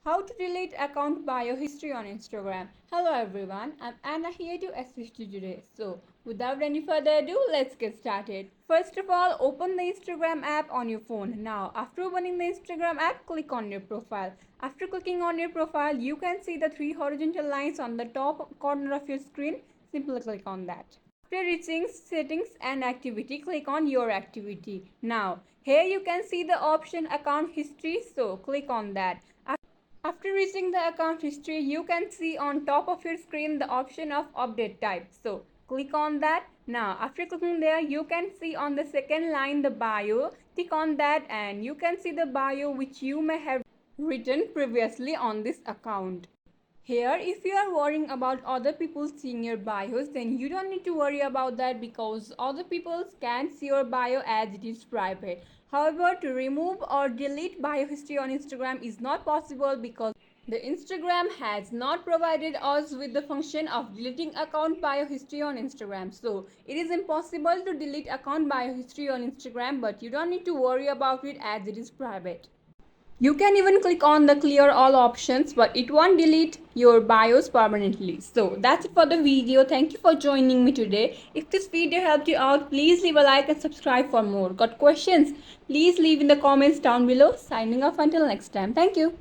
How to delete account bio history on Instagram. Hello everyone, I'm Anna here to assist you today. So, without any further ado, let's get started. First of all, open the Instagram app on your phone. Now, after opening the Instagram app, click on your profile. After clicking on your profile, you can see the three horizontal lines on the top corner of your screen. Simply click on that. After reaching settings and activity, click on your activity. Now, here you can see the option account history, so click on that. After reaching the account history, you can see on top of your screen the option of update type. So click on that. Now after clicking there, you can see on the second line the bio. Click on that and you can see the bio which you may have written previously on this account. Here, if you are worrying about other people seeing your bios, then you don't need to worry about that because other people can see your bio as it is private. However, to remove or delete bio history on Instagram is not possible because the Instagram has not provided us with the function of deleting account bio history on Instagram. So, it is impossible to delete account bio history on Instagram, but you don't need to worry about it as it is private. You can even click on the clear all options, but it won't delete your bios permanently. So that's it for the video. Thank you for joining me today. If this video helped you out, please leave a like and subscribe for more. Got questions? Please leave in the comments down below. Signing off until next time. Thank you.